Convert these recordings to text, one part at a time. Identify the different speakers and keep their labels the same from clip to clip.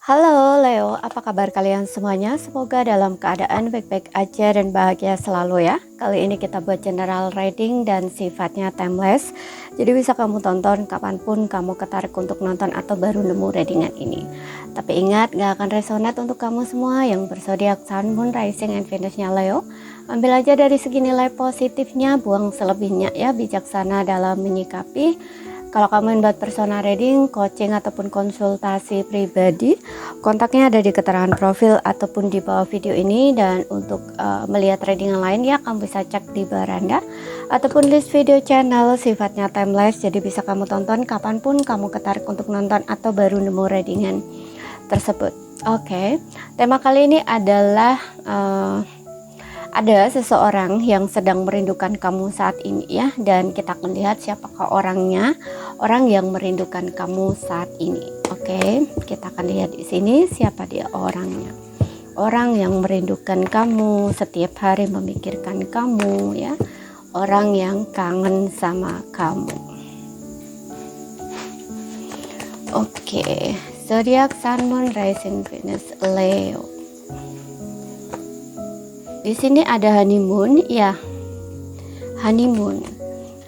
Speaker 1: Halo Leo, apa kabar kalian semuanya? Semoga dalam keadaan baik-baik aja dan bahagia selalu ya. Kali ini kita buat general reading dan sifatnya timeless. Jadi bisa kamu tonton kapanpun kamu ketarik untuk nonton atau baru nemu readingan ini. Tapi ingat, gak akan resonate untuk kamu semua yang berzodiak Sun, Moon, Rising, and Venusnya Leo. Ambil aja dari segi nilai positifnya, buang selebihnya ya, bijaksana dalam menyikapi. Kalau kamu ingin buat personal reading, coaching ataupun konsultasi pribadi, kontaknya ada di keterangan profil ataupun di bawah video ini. Dan untuk melihat reading yang lain ya, kamu bisa cek di beranda ataupun list video channel sifatnya timeless. Jadi bisa kamu tonton kapanpun kamu ketarik untuk nonton atau baru nemu readingan tersebut. Oke, tema kali ini adalah ada seseorang yang sedang merindukan kamu saat ini ya, dan kita akan lihat siapakah orangnya, orang yang merindukan kamu saat ini. Oke, kita akan lihat di sini siapa dia orangnya. Orang yang merindukan kamu, setiap hari memikirkan kamu ya. Orang yang kangen sama kamu. Oke, zodiak Sun, Moon, Rising, Venus, Leo. Di sini ada honeymoon ya, honeymoon.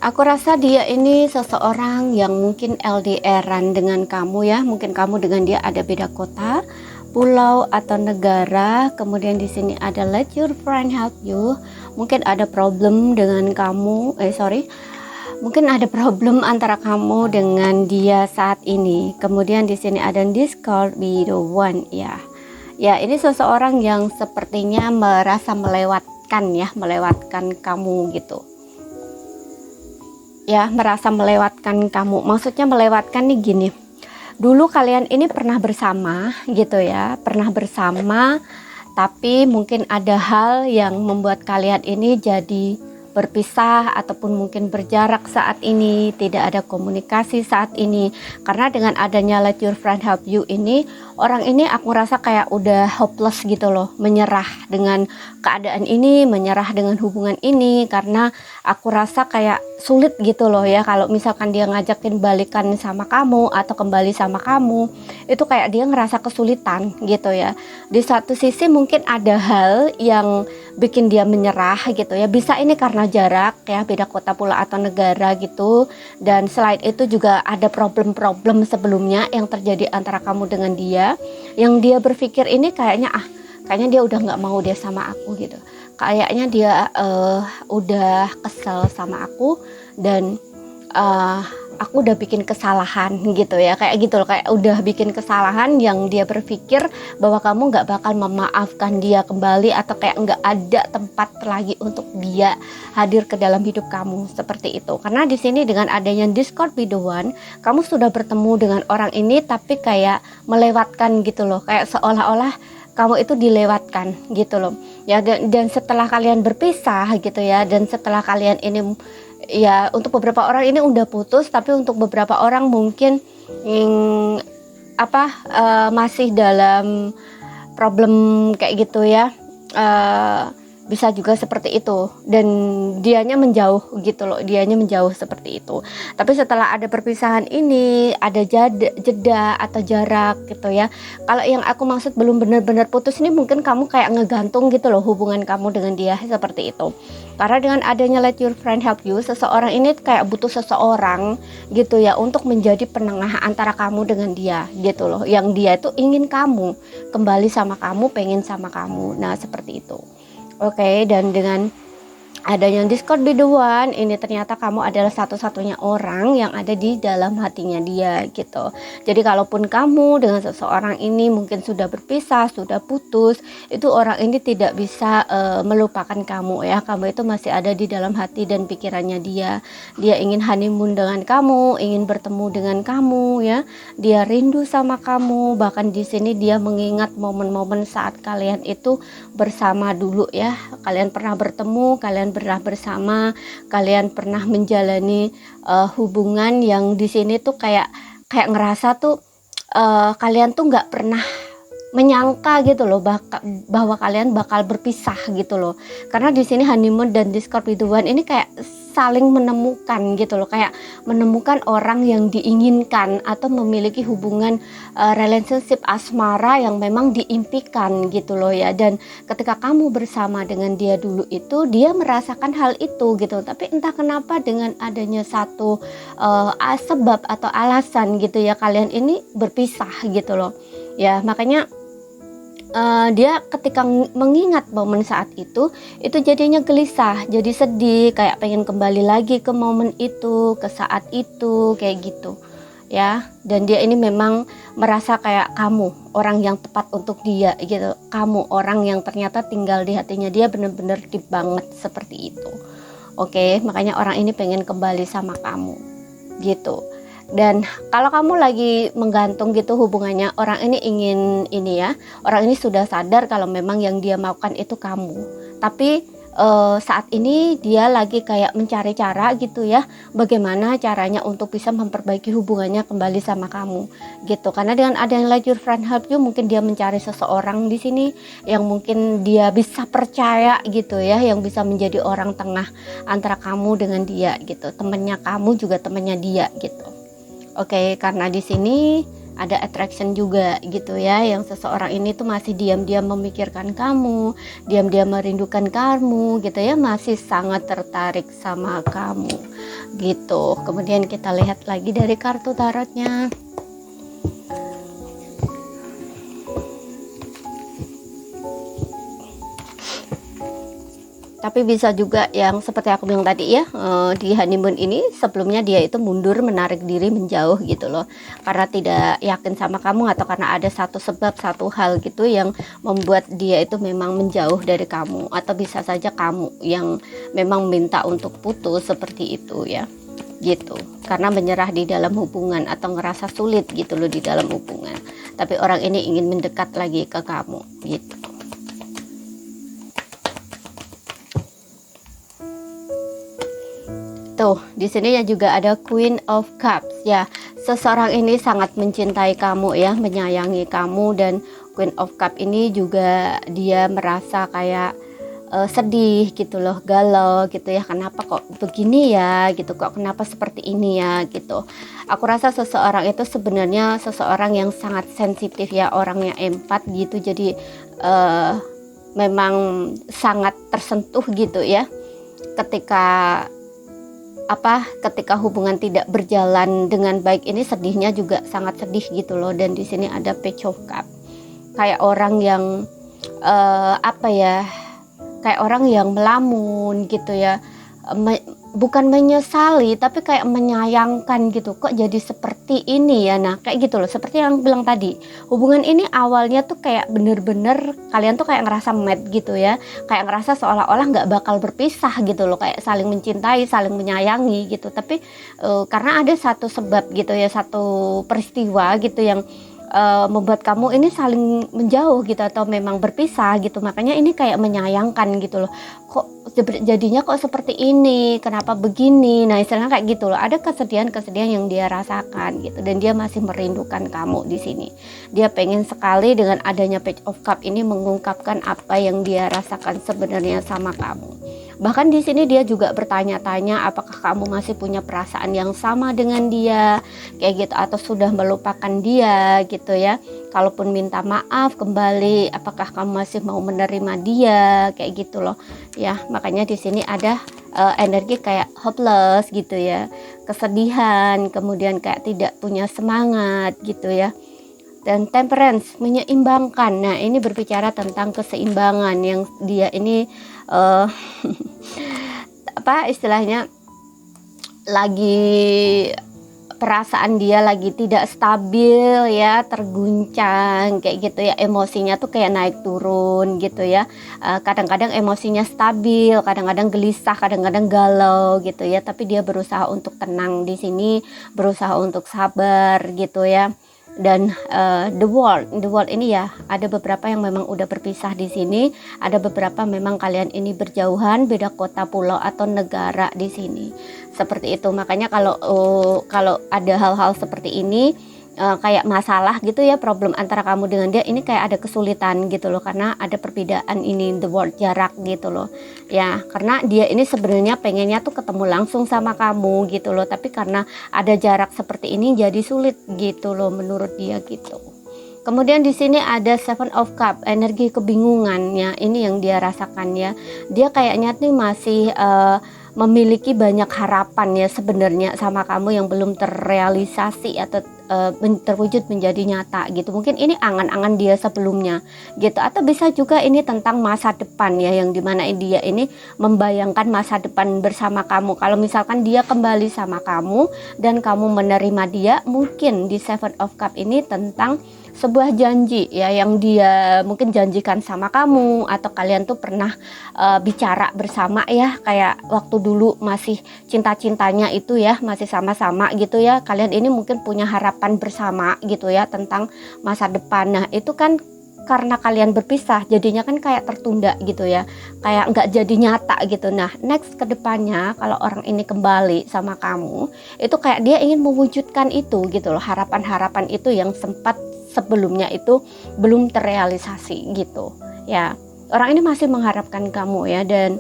Speaker 1: Aku rasa dia ini seseorang yang mungkin LDR-an dengan kamu ya. Mungkin kamu dengan dia ada beda kota, pulau atau negara. Kemudian di sini ada let your friend help you. Mungkin ada problem dengan kamu. Mungkin ada problem antara kamu dengan dia saat ini. Kemudian di sini ada discard be the one ya. Ya, ini seseorang yang sepertinya merasa melewatkan kamu gitu. Ya, merasa melewatkan kamu. Maksudnya melewatkan nih gini. Dulu kalian ini pernah bersama gitu ya, pernah bersama, tapi mungkin ada hal yang membuat kalian ini jadi berpisah ataupun mungkin berjarak saat ini, tidak ada komunikasi saat ini. Karena dengan adanya let your friend help you ini, orang ini aku rasa kayak udah hopeless gitu loh, menyerah dengan keadaan ini, menyerah dengan hubungan ini, karena aku rasa kayak sulit gitu loh ya, kalau misalkan dia ngajakin balikan sama kamu atau kembali sama kamu, itu kayak dia ngerasa kesulitan gitu ya. Di satu sisi mungkin ada hal yang bikin dia menyerah gitu ya, bisa ini karena jarak ya, beda kota pula atau negara gitu. Dan selain itu juga ada problem-problem sebelumnya yang terjadi antara kamu dengan dia, yang dia berpikir ini kayaknya dia udah nggak mau dia sama aku gitu, kayaknya dia udah kesel sama aku dan aku udah bikin kesalahan gitu ya, kayak gitu loh, kayak udah bikin kesalahan yang dia berpikir bahwa kamu nggak bakal memaafkan dia kembali, atau kayak nggak ada tempat lagi untuk dia hadir ke dalam hidup kamu, seperti itu. Karena di sini dengan adanya discord be the one, kamu sudah bertemu dengan orang ini tapi kayak melewatkan gitu loh, kayak seolah-olah kamu itu dilewatkan gitu loh ya. Dan setelah kalian berpisah gitu ya, dan setelah kalian ini ya, untuk beberapa orang ini udah putus, tapi untuk beberapa orang mungkin masih dalam problem kayak gitu ya, bisa juga seperti itu, dan dianya menjauh gitu loh, dianya menjauh seperti itu. Tapi setelah ada perpisahan ini, ada jeda atau jarak gitu ya. Kalau yang aku maksud belum benar-benar putus ini, mungkin kamu kayak ngegantung gitu loh hubungan kamu dengan dia, seperti itu. Karena dengan adanya let your friend help you, seseorang ini kayak butuh seseorang gitu ya untuk menjadi penengah antara kamu dengan dia gitu loh. Yang dia itu ingin kamu kembali sama kamu, pengen sama kamu. Nah, seperti itu. Oke, dan dengan adanya discord be the one ini, ternyata kamu adalah satu-satunya orang yang ada di dalam hatinya dia gitu. Jadi kalaupun kamu dengan seseorang ini mungkin sudah berpisah, sudah putus, itu orang ini tidak bisa melupakan kamu ya. Kamu itu masih ada di dalam hati dan pikirannya dia. Dia ingin honeymoon dengan kamu, ingin bertemu dengan kamu ya. Dia rindu sama kamu, bahkan di sini dia mengingat momen-momen saat kalian itu bersama dulu ya. Kalian pernah bertemu, kalian pernah bersama, kalian pernah menjalani hubungan yang di sini tuh kayak ngerasa tuh kalian tuh nggak pernah menyangka gitu loh bahwa kalian bakal berpisah gitu loh. Karena di sini honeymoon dan discord with the one ini kayak saling menemukan gitu loh, kayak menemukan orang yang diinginkan atau memiliki hubungan relationship asmara yang memang diimpikan gitu loh ya. Dan ketika kamu bersama dengan dia dulu itu, dia merasakan hal itu gitu, tapi entah kenapa dengan adanya satu sebab atau alasan gitu ya, kalian ini berpisah gitu loh ya. Makanya dia ketika mengingat momen saat itu jadinya gelisah, jadi sedih, kayak pengen kembali lagi ke momen itu, ke saat itu, kayak gitu ya. Dan dia ini memang merasa kayak kamu orang yang tepat untuk dia gitu, kamu orang yang ternyata tinggal di hatinya dia bener-bener deep banget seperti itu. Oke, makanya orang ini pengen kembali sama kamu gitu. Dan kalau kamu lagi menggantung gitu hubungannya, orang ini ingin ini ya, orang ini sudah sadar kalau memang yang dia maukan itu kamu, tapi saat ini dia lagi kayak mencari cara gitu ya, bagaimana caranya untuk bisa memperbaiki hubungannya kembali sama kamu gitu. Karena dengan ada yang Let Your Friend Help You, mungkin dia mencari seseorang di sini yang mungkin dia bisa percaya gitu ya, yang bisa menjadi orang tengah antara kamu dengan dia gitu, temannya kamu juga temannya dia gitu. Oke, karena di sini ada attraction juga gitu ya, yang seseorang ini tuh masih diam-diam memikirkan kamu, diam-diam merindukan kamu gitu ya, masih sangat tertarik sama kamu gitu. Kemudian kita lihat lagi dari kartu tarotnya. Tapi bisa juga yang seperti aku bilang tadi ya, di honeymoon ini sebelumnya dia itu mundur, menarik diri, menjauh gitu loh, karena tidak yakin sama kamu, atau karena ada satu sebab, satu hal gitu yang membuat dia itu memang menjauh dari kamu, atau bisa saja kamu yang memang minta untuk putus seperti itu ya gitu, karena menyerah di dalam hubungan atau ngerasa sulit gitu loh di dalam hubungan, tapi orang ini ingin mendekat lagi ke kamu gitu. Tuh, di sini ya juga ada Queen of Cups ya. Seseorang ini sangat mencintai kamu ya, menyayangi kamu, dan Queen of Cups ini juga dia merasa kayak sedih gitu loh, galau gitu ya. Kenapa kok begini ya gitu, kok kenapa seperti ini ya gitu. Aku rasa seseorang itu sebenarnya seseorang yang sangat sensitif ya, orangnya empat gitu. Jadi memang sangat tersentuh gitu ya ketika hubungan tidak berjalan dengan baik ini, sedihnya juga sangat sedih gitu loh. Dan di sini ada Page of Cups, kayak orang yang kayak orang yang melamun gitu ya, bukan menyesali tapi kayak menyayangkan gitu, kok jadi seperti ini ya. Nah kayak gitu loh, seperti yang bilang tadi, hubungan ini awalnya tuh kayak bener-bener kalian tuh kayak ngerasa mad gitu ya, kayak ngerasa seolah-olah nggak bakal berpisah gitu loh, kayak saling mencintai, saling menyayangi gitu. Tapi karena ada satu sebab gitu ya, satu peristiwa gitu yang membuat kamu ini saling menjauh gitu, atau memang berpisah gitu, makanya ini kayak menyayangkan gitu loh, kok jadinya kok seperti ini, kenapa begini. Nah istilahnya kayak gitu loh, ada kesedihan yang dia rasakan gitu, dan dia masih merindukan kamu di sini. Dia pengen sekali dengan adanya Page of Cups ini mengungkapkan apa yang dia rasakan sebenarnya sama kamu. Bahkan di sini dia juga bertanya-tanya apakah kamu masih punya perasaan yang sama dengan dia kayak gitu, atau sudah melupakan dia gitu ya. Kalaupun minta maaf kembali, apakah kamu masih mau menerima dia kayak gitu loh ya. Makanya di sini ada energi kayak hopeless gitu ya, kesedihan, kemudian kayak tidak punya semangat gitu ya. Dan Temperance, menyeimbangkan. Nah ini berbicara tentang keseimbangan yang dia ini istilahnya lagi, perasaan dia lagi tidak stabil ya, terguncang kayak gitu ya, emosinya tuh kayak naik turun gitu ya. Kadang-kadang emosinya stabil, kadang-kadang gelisah, kadang-kadang galau gitu ya, tapi dia berusaha untuk tenang di sini, berusaha untuk sabar gitu ya. Dan the world ini ya, ada beberapa yang memang udah berpisah di sini, ada beberapa memang kalian ini berjauhan, beda kota, pulau atau negara di sini seperti itu. Makanya kalau ada hal-hal seperti ini, kayak masalah gitu ya, problem antara kamu dengan dia ini kayak ada kesulitan gitu loh, karena ada perbedaan ini, the word jarak gitu loh ya, karena dia ini sebenarnya pengennya tuh ketemu langsung sama kamu gitu loh, tapi karena ada jarak seperti ini jadi sulit gitu loh menurut dia gitu. Kemudian di sini ada Seven of Cup, energi kebingungannya ini yang dia rasakan ya. Dia kayaknya nih masih memiliki banyak harapan ya sebenarnya sama kamu yang belum terrealisasi atau terwujud menjadi nyata gitu. Mungkin ini angan-angan dia sebelumnya gitu, atau bisa juga ini tentang masa depan ya, yang dimana dia ini membayangkan masa depan bersama kamu. Kalau misalkan dia kembali sama kamu dan kamu menerima dia, mungkin di Seven of Cup ini tentang sebuah janji ya yang dia mungkin janjikan sama kamu, atau kalian tuh pernah bicara bersama ya, kayak waktu dulu masih cinta-cintanya itu ya, masih sama-sama gitu ya, kalian ini mungkin punya harapan bersama gitu ya tentang masa depan. Nah itu kan karena kalian berpisah jadinya kan kayak tertunda gitu ya, kayak nggak jadi nyata gitu. Nah next kedepannya kalau orang ini kembali sama kamu, itu kayak dia ingin mewujudkan itu gitu loh, harapan-harapan itu yang sempat sebelumnya itu belum terrealisasi gitu ya. Orang ini masih mengharapkan kamu ya, dan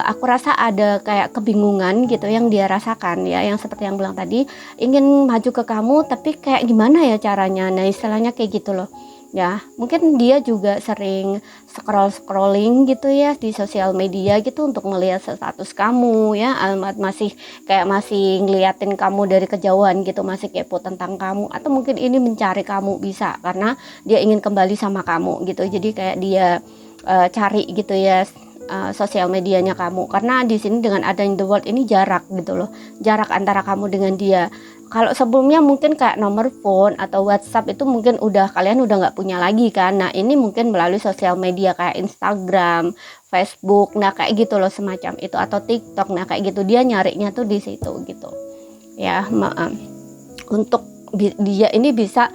Speaker 1: aku rasa ada kayak kebingungan gitu yang dia rasakan ya, yang seperti yang bilang tadi, ingin maju ke kamu tapi kayak gimana ya caranya. Nah istilahnya kayak gitu loh ya. Mungkin dia juga sering scrolling gitu ya di sosial media gitu untuk melihat status kamu ya, masih ngeliatin kamu dari kejauhan gitu, masih kepo tentang kamu, atau mungkin ini mencari kamu, bisa karena dia ingin kembali sama kamu gitu. Jadi kayak dia cari gitu ya sosial medianya kamu, karena di sini dengan adanya the world ini jarak gitu loh, jarak antara kamu dengan dia. Kalau sebelumnya mungkin kayak nomor phone atau WhatsApp itu mungkin kalian udah nggak punya lagi kan. Nah ini mungkin melalui sosial media kayak Instagram, Facebook, nah kayak gitu loh semacam itu, atau TikTok. Nah kayak gitu dia nyarinya tuh di situ gitu ya, untuk dia ini bisa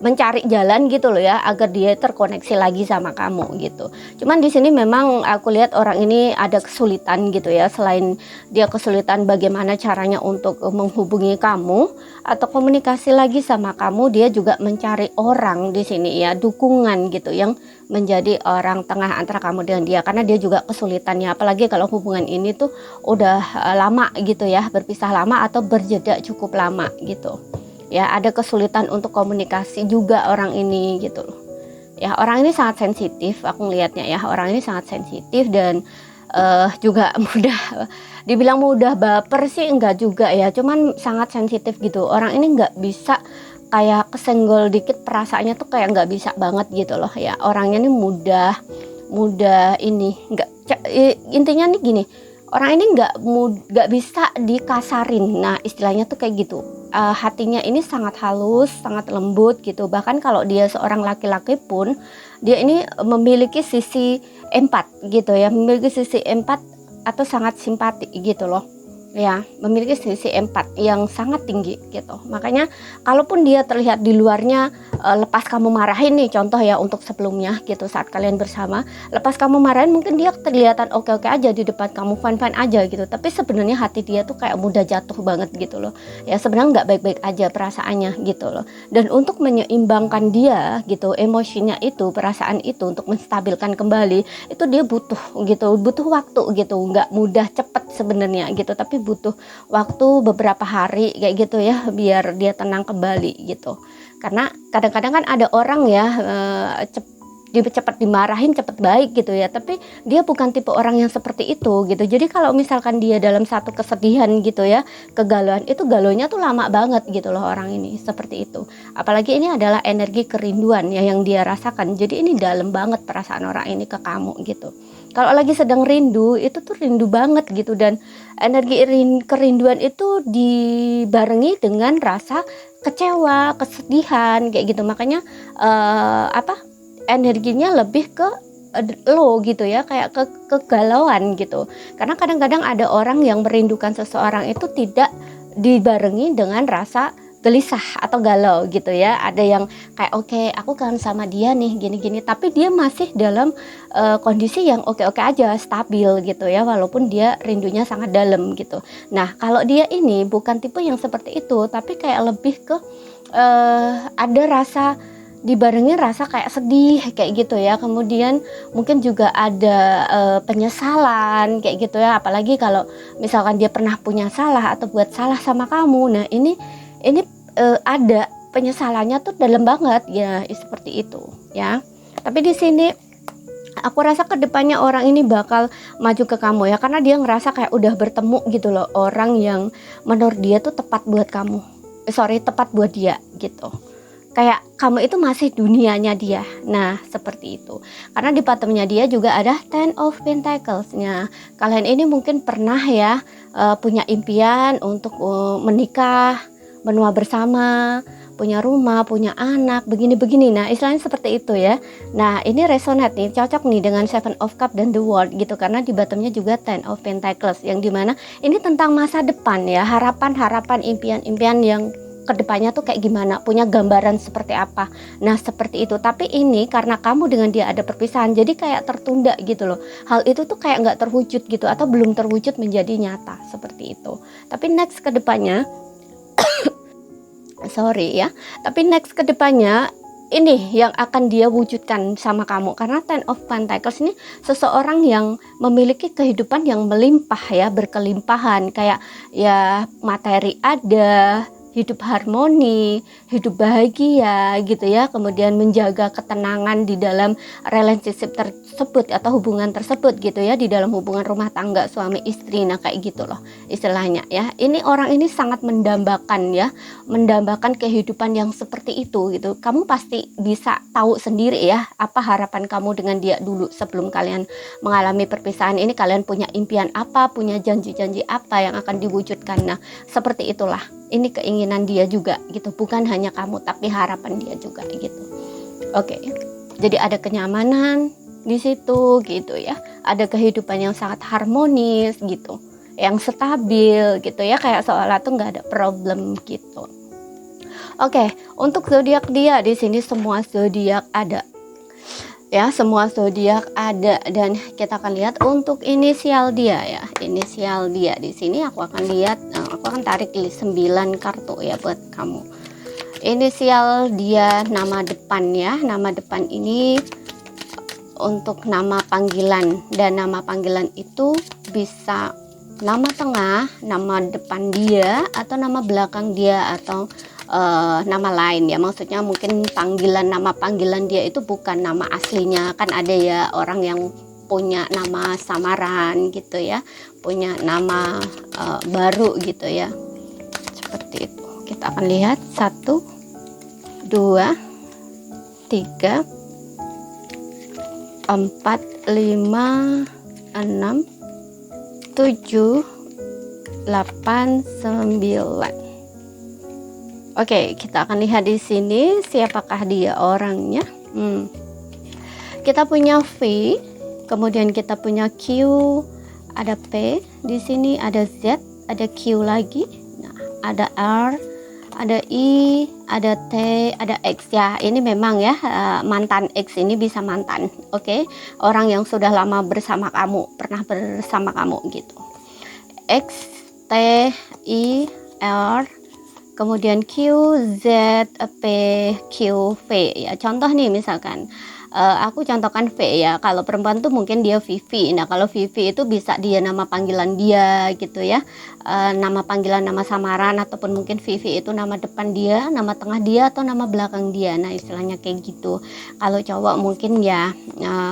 Speaker 1: mencari jalan gitu loh ya, agar dia terkoneksi lagi sama kamu gitu. Cuman di sini memang aku lihat orang ini ada kesulitan gitu ya, selain dia kesulitan bagaimana caranya untuk menghubungi kamu atau komunikasi lagi sama kamu, dia juga mencari orang di sini ya, dukungan gitu, yang menjadi orang tengah antara kamu dengan dia, karena dia juga kesulitannya, apalagi kalau hubungan ini tuh udah lama gitu ya, berpisah lama atau berjeda cukup lama gitu ya. Ada kesulitan untuk komunikasi juga orang ini gitu loh ya. Orang ini sangat sensitif, aku ngelihatnya ya, orang ini sangat sensitif dan juga mudah, dibilang mudah baper sih enggak juga ya, cuman sangat sensitif gitu. Orang ini nggak bisa kayak kesenggol dikit perasaannya tuh kayak nggak bisa banget gitu loh ya. Orangnya ini mudah ini nggak, intinya nih gini, orang ini nggak bisa dikasarin. Nah istilahnya tuh kayak gitu. Hatinya ini sangat halus, sangat lembut gitu. Bahkan kalau dia seorang laki-laki pun, dia ini memiliki sisi empat gitu ya, memiliki sisi empat atau sangat simpati gitu loh ya, memiliki sisi empat yang sangat tinggi gitu. Makanya kalaupun dia terlihat di luarnya lepas kamu marahin nih, contoh ya untuk sebelumnya gitu, saat kalian bersama, lepas kamu marahin mungkin dia kelihatan oke-oke aja di depan kamu, fine-fine aja gitu, tapi sebenarnya hati dia tuh kayak mudah jatuh banget gitu loh ya, sebenarnya nggak baik-baik aja perasaannya gitu loh. Dan untuk menyeimbangkan dia gitu, emosinya itu, perasaan itu, untuk menstabilkan kembali, itu dia butuh waktu gitu, nggak mudah cepet sebenarnya gitu, tapi butuh waktu beberapa hari kayak gitu ya, biar dia tenang kembali gitu. Karena kadang-kadang kan ada orang ya cepat dimarahin cepat baik gitu ya, tapi dia bukan tipe orang yang seperti itu gitu. Jadi kalau misalkan dia dalam satu kesedihan gitu ya, kegalauan, itu galaunya tuh lama banget gitu loh orang ini, seperti itu. Apalagi ini adalah energi kerinduan ya yang dia rasakan, jadi ini dalam banget perasaan orang ini ke kamu gitu. Kalau lagi sedang rindu, itu tuh rindu banget gitu, dan energi kerinduan itu dibarengi dengan rasa kecewa, kesedihan kayak gitu. Makanya energinya lebih ke low gitu ya, kayak kegalauan gitu. Karena kadang-kadang ada orang yang merindukan seseorang itu tidak dibarengi dengan rasa gelisah atau galau gitu ya. Ada yang kayak oke, aku kangen sama dia nih gini-gini, tapi dia masih dalam kondisi yang oke-oke aja, stabil gitu ya, walaupun dia rindunya sangat dalam gitu. Nah, kalau dia ini bukan tipe yang seperti itu, tapi kayak lebih ke ada rasa dibarengi rasa kayak sedih kayak gitu ya. Kemudian mungkin juga ada penyesalan kayak gitu ya, apalagi kalau misalkan dia pernah punya salah atau buat salah sama kamu. Nah, ini ada penyesalannya tuh dalam banget ya, seperti itu ya. Tapi di sini aku rasa kedepannya orang ini bakal maju ke kamu ya, karena dia ngerasa kayak udah bertemu gitu loh, orang yang menurut dia tuh tepat buat kamu, tepat buat dia gitu. Kayak kamu itu masih dunianya dia. Nah, seperti itu. Karena di bottomnya dia juga ada Ten of Pentacles-nya. Kalian ini mungkin pernah ya punya impian untuk menikah, menua bersama, punya rumah, punya anak, begini-begini. Nah, istilahnya seperti itu ya. Nah, ini resonate nih, cocok nih dengan Seven of Cups dan The World gitu. Karena di bottomnya juga Ten of Pentacles, yang dimana ini tentang masa depan ya, harapan-harapan, impian-impian yang kedepannya tuh kayak gimana, punya gambaran seperti apa. Nah, seperti itu. Tapi ini karena kamu dengan dia ada perpisahan, jadi kayak tertunda gitu loh. Hal itu tuh kayak nggak terwujud gitu, atau belum terwujud menjadi nyata, seperti itu. Tapi next kedepannya tapi next kedepannya ini yang akan dia wujudkan sama kamu. Karena Ten of Pentacles ini seseorang yang memiliki kehidupan yang melimpah ya, berkelimpahan, kayak ya materi ada, hidup harmoni, hidup bahagia gitu ya. Kemudian menjaga ketenangan di dalam relationship tersebut atau hubungan tersebut gitu ya, di dalam hubungan rumah tangga suami istri. Nah, kayak gitu loh istilahnya ya. Ini orang ini sangat mendambakan ya, mendambakan kehidupan yang seperti itu gitu. Kamu pasti bisa tahu sendiri ya apa harapan kamu dengan dia dulu sebelum kalian mengalami perpisahan ini. Kalian punya impian apa, punya janji-janji apa yang akan diwujudkan. Nah, seperti itulah. Ini keinginan dia juga gitu, bukan hanya kamu tapi harapan dia juga gitu. Oke. Jadi ada kenyamanan di situ gitu ya. Ada kehidupan yang sangat harmonis gitu, yang stabil gitu ya, kayak seolah tuh nggak ada problem gitu. Oke, untuk zodiak dia di sini semua zodiak ada. Ya, semua zodiak ada, dan kita akan lihat untuk inisial dia ya. Inisial dia di sini aku akan lihat, aku akan tarik 9 kartu ya buat kamu. Inisial dia nama depan ya. Nama depan ini untuk nama panggilan, dan nama panggilan itu bisa nama tengah, nama depan dia, atau nama belakang dia, atau nama lain ya. Maksudnya mungkin nama panggilan dia itu bukan nama aslinya. Kan ada ya orang yang punya nama samaran gitu ya, punya nama baru gitu ya, seperti itu. Kita akan lihat 1, 2, 3, 4, 5, 6, 7, 8, 9. Oke, kita akan lihat di sini siapakah dia orangnya. Kita punya V, kemudian kita punya Q, ada P, di sini ada Z, ada Q lagi. Nah, ada R, ada I, ada T, ada X ya. Ini memang ya mantan X ini bisa mantan. Oke, orang yang sudah lama bersama kamu, pernah bersama kamu gitu. X, T, I, R, kemudian Q, Z, P, Q, V ya. Contoh nih misalkan aku contohkan V ya. Kalau perempuan tuh mungkin dia Vivi. Nah, kalau Vivi itu bisa dia nama panggilan dia gitu ya, nama panggilan, nama samaran, ataupun mungkin Vivi itu nama depan dia, nama tengah dia, atau nama belakang dia. Nah, istilahnya kayak gitu. Kalau cowok mungkin ya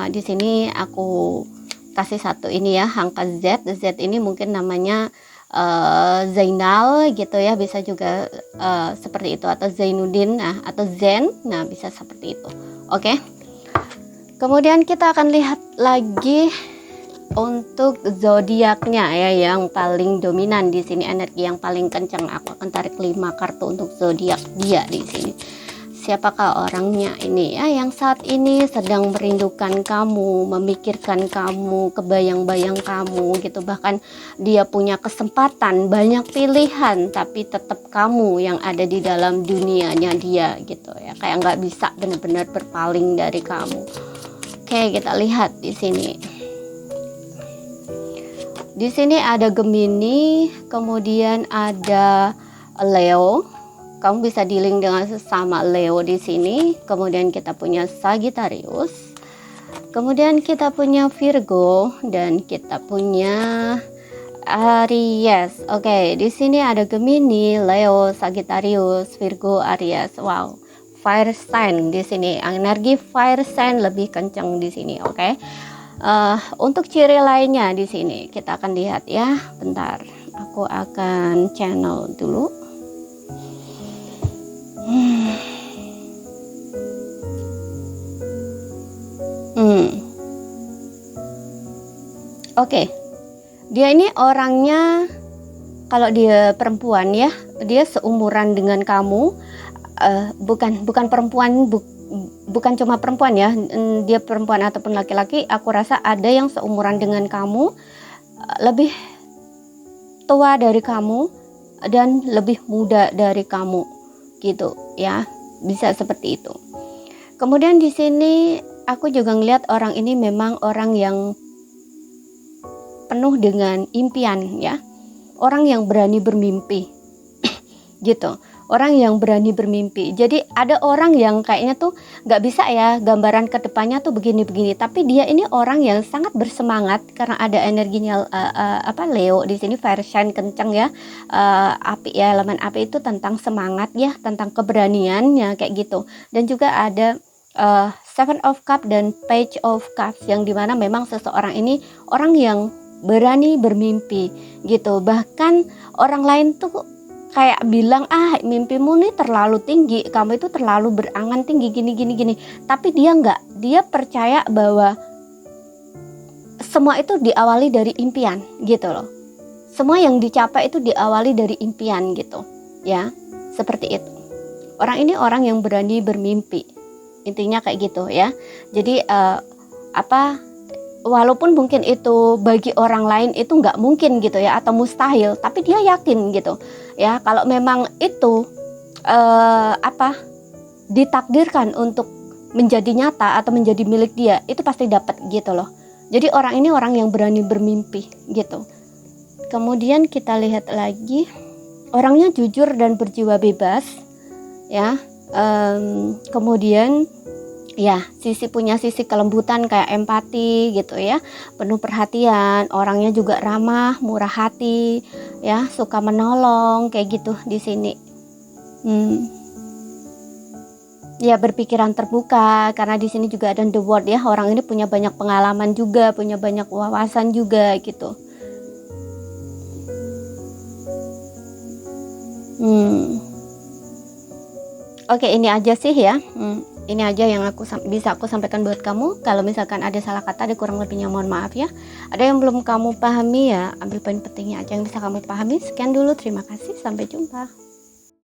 Speaker 1: di sini aku kasih satu ini ya, angka Z. Z ini mungkin namanya Zainal gitu ya, bisa juga seperti itu, atau Zainuddin, nah, atau Zen, nah bisa seperti itu. Oke. Kemudian kita akan lihat lagi untuk zodiaknya ya, yang paling dominan di sini, energi yang paling kencang. Aku akan tarik 5 kartu untuk zodiak dia di sini. siapakah orangnya ini ya, yang saat ini sedang merindukan kamu, memikirkan kamu, kebayang-bayang kamu gitu. Bahkan dia punya kesempatan, banyak pilihan, tapi tetap kamu yang ada di dalam dunianya dia gitu ya, kayak nggak bisa benar-benar berpaling dari kamu. Oke, kita lihat di sini. Di sini ada Gemini, kemudian ada Leo. Kamu bisa dealing dengan sesama Leo di sini. Kemudian kita punya Sagittarius. Kemudian kita punya Virgo dan kita punya Aries. Oke, di sini ada Gemini, Leo, Sagittarius, Virgo, Aries. Wow, fire sign di sini. Energi fire sign lebih kencang di sini. Oke. Untuk ciri lainnya di sini kita akan lihat ya. Bentar, aku akan channel dulu. Oke. Dia ini orangnya, kalau dia perempuan ya, dia seumuran dengan kamu. Bukan perempuan, bukan cuma perempuan ya, dia perempuan ataupun laki-laki. Aku rasa ada yang seumuran dengan kamu, lebih tua dari kamu dan lebih muda dari kamu gitu ya, bisa seperti itu. Kemudian di sini aku juga ngelihat orang ini memang orang yang penuh dengan impian ya, orang yang berani bermimpi gitu, orang yang berani bermimpi. Jadi ada orang yang kayaknya tuh nggak bisa ya, gambaran kedepannya tuh begini-begini, tapi dia ini orang yang sangat bersemangat karena ada energinya Leo di sini, fire sign kencang ya, api ya, elemen api itu tentang semangat ya, tentang keberanian ya, kayak gitu. Dan juga ada Seven of Cups dan Page of Cups, yang dimana memang seseorang ini orang yang berani bermimpi gitu. Bahkan orang lain tuh kayak bilang, mimpimu nih terlalu tinggi, kamu itu terlalu berangan tinggi gini. Tapi dia enggak, dia percaya bahwa semua itu diawali dari impian gitu loh. Semua yang dicapai itu diawali dari impian gitu ya, seperti itu. Orang ini orang yang berani bermimpi, intinya kayak gitu ya. Jadi walaupun mungkin itu bagi orang lain itu nggak mungkin gitu ya, atau mustahil, tapi dia yakin gitu ya, kalau memang itu ditakdirkan untuk menjadi nyata atau menjadi milik dia, itu pasti dapat gitu loh. Jadi orang ini orang yang berani bermimpi gitu. Kemudian kita lihat lagi, orangnya jujur dan berjiwa bebas ya. Kemudian ya, punya sisi kelembutan kayak empati gitu ya, penuh perhatian, orangnya juga ramah, murah hati ya, suka menolong kayak gitu di sini. Ya, berpikiran terbuka, karena di sini juga ada the world ya, orang ini punya banyak pengalaman juga, punya banyak wawasan juga gitu. Oke, ini aja sih ya. Ini aja yang bisa aku sampaikan buat kamu. Kalau misalkan ada salah kata, ada kurang lebihnya mohon maaf ya. Ada yang belum kamu pahami ya, ambil poin pentingnya aja yang bisa kamu pahami. Sekian dulu, terima kasih, sampai jumpa.